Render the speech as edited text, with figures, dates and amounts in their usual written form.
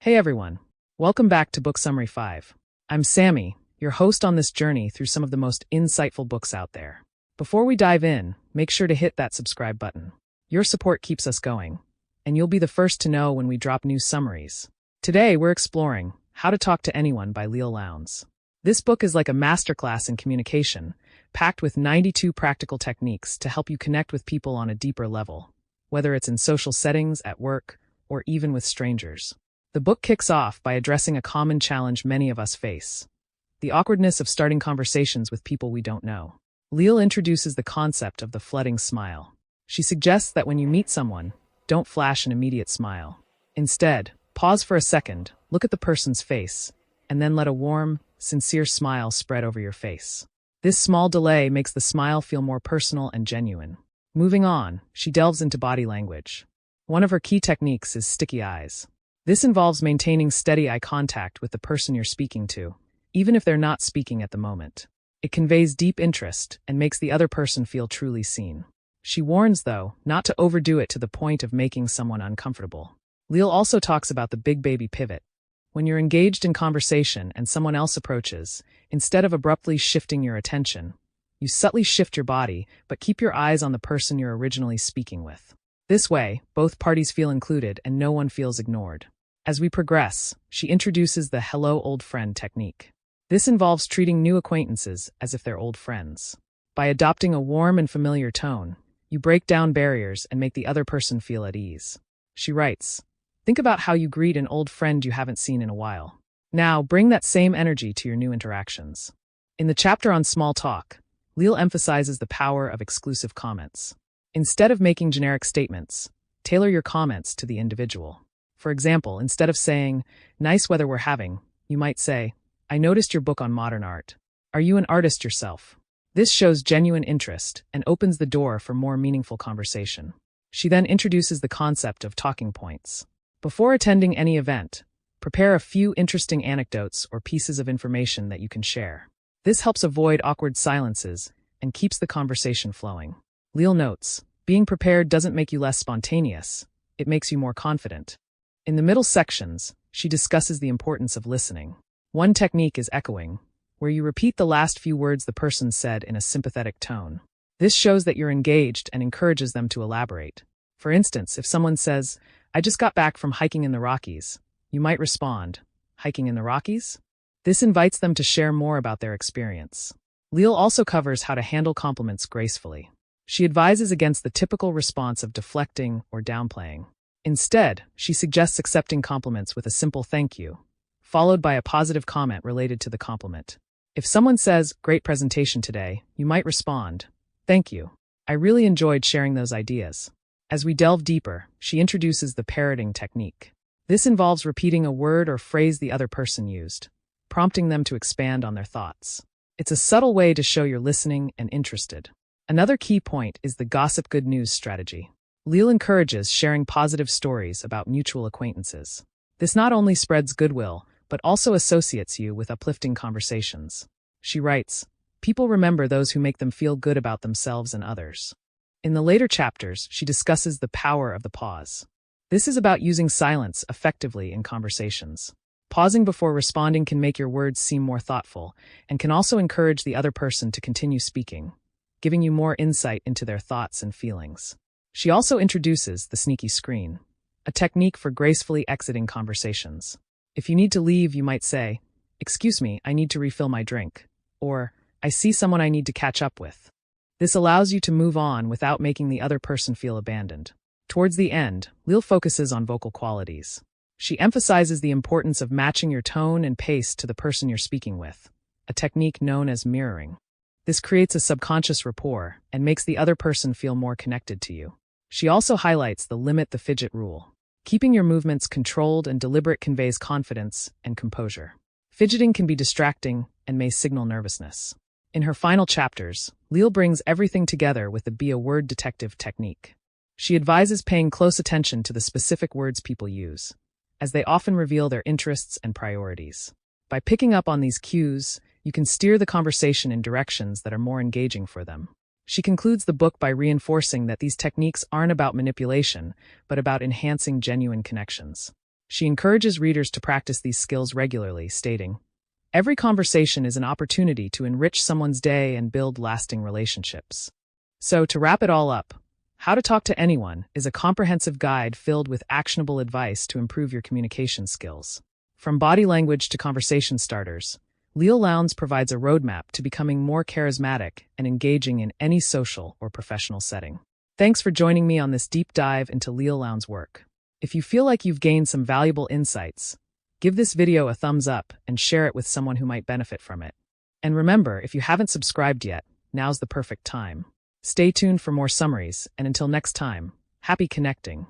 Hey everyone, welcome back to Book Summary 5. I'm Sammy, your host on this journey through some of the most insightful books out there. Before we dive in, make sure to hit that subscribe button. Your support keeps us going, and you'll be the first to know when we drop new summaries. Today we're exploring How to Talk to Anyone by Leil Lowndes. This book is like a masterclass in communication, packed with 92 practical techniques to help you connect with people on a deeper level, whether it's in social settings, at work, or even with strangers. The book kicks off by addressing a common challenge many of us face: the awkwardness of starting conversations with people we don't know. Leil introduces the concept of the flooding smile. She suggests that when you meet someone, don't flash an immediate smile. Instead, pause for a second, look at the person's face, and then let a warm, sincere smile spread over your face. This small delay makes the smile feel more personal and genuine. Moving on, she delves into body language. One of her key techniques is sticky eyes. This involves maintaining steady eye contact with the person you're speaking to, even if they're not speaking at the moment. It conveys deep interest and makes the other person feel truly seen. She warns, though, not to overdo it to the point of making someone uncomfortable. Leil also talks about the big baby pivot. When you're engaged in conversation and someone else approaches, instead of abruptly shifting your attention, you subtly shift your body but keep your eyes on the person you're originally speaking with. This way, both parties feel included and no one feels ignored. As we progress, she introduces the hello old friend technique. This involves treating new acquaintances as if they're old friends. By adopting a warm and familiar tone, you break down barriers and make the other person feel at ease. She writes, "Think about how you greet an old friend you haven't seen in a while. Now, bring that same energy to your new interactions." In the chapter on small talk, Leil emphasizes the power of exclusive comments. Instead of making generic statements, tailor your comments to the individual. For example, instead of saying, "Nice weather we're having," you might say, "I noticed your book on modern art. Are you an artist yourself?" This shows genuine interest and opens the door for more meaningful conversation. She then introduces the concept of talking points. Before attending any event, prepare a few interesting anecdotes or pieces of information that you can share. This helps avoid awkward silences and keeps the conversation flowing. Leil notes, being prepared doesn't make you less spontaneous, it makes you more confident. In the middle sections, she discusses the importance of listening. One technique is echoing, where you repeat the last few words the person said in a sympathetic tone. This shows that you're engaged and encourages them to elaborate. For instance, if someone says, "I just got back from hiking in the Rockies," you might respond, "Hiking in the Rockies?" This invites them to share more about their experience. Leil also covers how to handle compliments gracefully. She advises against the typical response of deflecting or downplaying. Instead, she suggests accepting compliments with a simple thank you, followed by a positive comment related to the compliment. If someone says, "Great presentation today," you might respond, "Thank you. I really enjoyed sharing those ideas." As we delve deeper, she introduces the parroting technique. This involves repeating a word or phrase the other person used, prompting them to expand on their thoughts. It's a subtle way to show you're listening and interested. Another key point is the gossip good news strategy. Leil encourages sharing positive stories about mutual acquaintances. This not only spreads goodwill, but also associates you with uplifting conversations. She writes, "People remember those who make them feel good about themselves and others." In the later chapters, she discusses the power of the pause. This is about using silence effectively in conversations. Pausing before responding can make your words seem more thoughtful and can also encourage the other person to continue speaking, giving you more insight into their thoughts and feelings. She also introduces the sneaky screen, a technique for gracefully exiting conversations. If you need to leave, you might say, "Excuse me, I need to refill my drink," or "I see someone I need to catch up with." This allows you to move on without making the other person feel abandoned. Towards the end, Leil focuses on vocal qualities. She emphasizes the importance of matching your tone and pace to the person you're speaking with, a technique known as mirroring. This creates a subconscious rapport and makes the other person feel more connected to you. She also highlights the limit the fidget rule. Keeping your movements controlled and deliberate conveys confidence and composure. Fidgeting can be distracting and may signal nervousness. In her final chapters, Leil brings everything together with the be a word detective technique. She advises paying close attention to the specific words people use, as they often reveal their interests and priorities. By picking up on these cues, you can steer the conversation in directions that are more engaging for them. She concludes the book by reinforcing that these techniques aren't about manipulation, but about enhancing genuine connections. She encourages readers to practice these skills regularly, stating, "Every conversation is an opportunity to enrich someone's day and build lasting relationships." So, to wrap it all up, How to Talk to Anyone is a comprehensive guide filled with actionable advice to improve your communication skills. From body language to conversation starters, Leil Lowndes provides a roadmap to becoming more charismatic and engaging in any social or professional setting. Thanks for joining me on this deep dive into Leil Lowndes' work. If you feel like you've gained some valuable insights, give this video a thumbs up and share it with someone who might benefit from it. And remember, if you haven't subscribed yet, now's the perfect time. Stay tuned for more summaries, and until next time, happy connecting.